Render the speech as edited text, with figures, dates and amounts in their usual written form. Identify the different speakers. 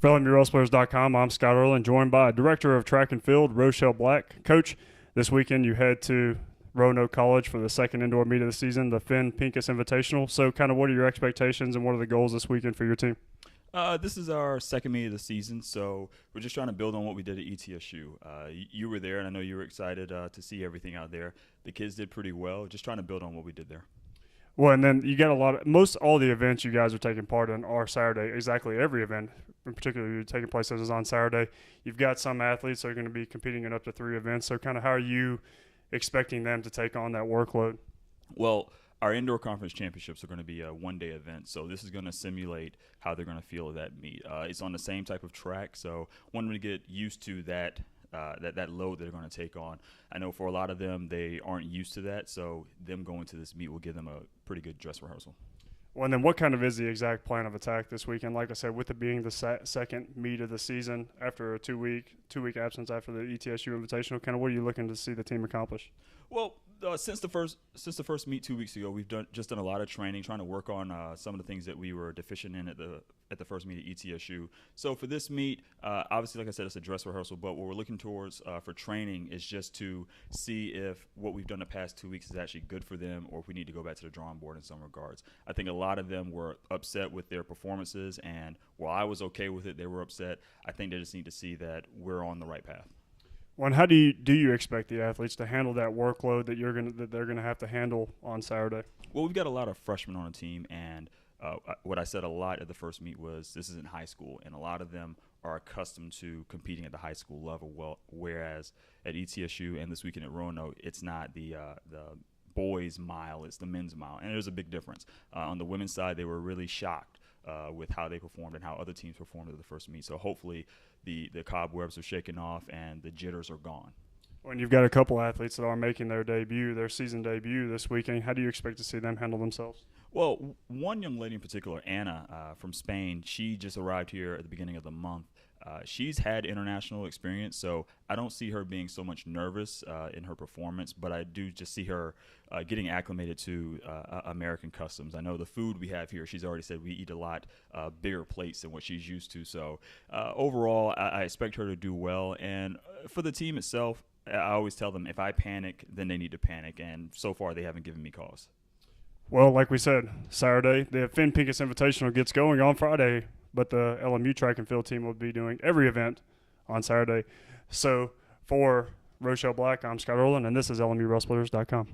Speaker 1: For LMUWrestlers.com, I'm Scott Erland, joined by Director of Track and Field, Rochelle Black. Coach, this weekend you head to Roanoke College for the second indoor meet of the season, the Finn Pincus Invitational. So kind of what are your expectations and what are the goals this weekend for your team?
Speaker 2: This is our second meet of the season, so we're just trying to build on what we did at ETSU. You were there, and I know you were excited to see everything out there. The kids did pretty well, just trying to build on what we did there.
Speaker 1: Well, and then you got most all the events you guys are taking part in are Saturday. Exactly every event, in particular, you're taking place as is on Saturday. You've got some athletes that are going to be competing in up to 3 events. So kind of how are you expecting them to take on that workload?
Speaker 2: Well, our indoor conference championships are going to be a one-day event, so this is going to simulate how they're going to feel at that meet. It's on the same type of track, so want them to get used to that load they're going to take on. I know for a lot of them, they aren't used to that, so them going to this meet will give them a pretty good dress rehearsal.
Speaker 1: Well, and then what kind of is the exact plan of attack this weekend? Like I said, with it being the second meet of the season after a two-week absence after the ETSU Invitational, kind of what are you looking to see the team accomplish?
Speaker 2: Well, since the first meet 2 weeks ago, we've done a lot of training, trying to work on some of the things that we were deficient in at the first meet at ETSU. So for this meet, obviously, like I said, it's a dress rehearsal. But what we're looking towards for training is just to see if what we've done the past 2 weeks is actually good for them, or if we need to go back to the drawing board in some regards. I think a lot of them were upset with their performances, and while I was okay with it, they were upset. I think they just need to see that we're on the right path.
Speaker 1: Well, and how do you expect the athletes to handle that workload that they're gonna have to handle on Saturday?
Speaker 2: Well, we've got a lot of freshmen on the team, and what I said a lot at the first meet was this isn't high school, and a lot of them are accustomed to competing at the high school level. Well, whereas at ETSU and this weekend at Roanoke, it's not the boys' mile, it's the men's mile, and there's a big difference. On the women's side, they were really shocked with how they performed and how other teams performed at the first meet. So hopefully the cobwebs are shaken off and the jitters are gone.
Speaker 1: When you've got a couple athletes that are making their season debut this weekend, how do you expect to see them handle themselves?
Speaker 2: Well, one young lady in particular, Anna from Spain, she just arrived here at the beginning of the month. She's had international experience, so I don't see her being so much nervous in her performance, but I do just see her getting acclimated to American customs. I know the food we have here, she's already said we eat a lot bigger plates than what she's used to. So overall, I expect her to do well. And for the team itself, I always tell them if I panic, then they need to panic, and so far they haven't given me cause.
Speaker 1: Well, like we said, Saturday, the Finn Pincus Invitational gets going on Friday, but the LMU track and field team will be doing every event on Saturday. So for Rochelle Black, I'm Scott Erland, and this is LMUWrestlers.com.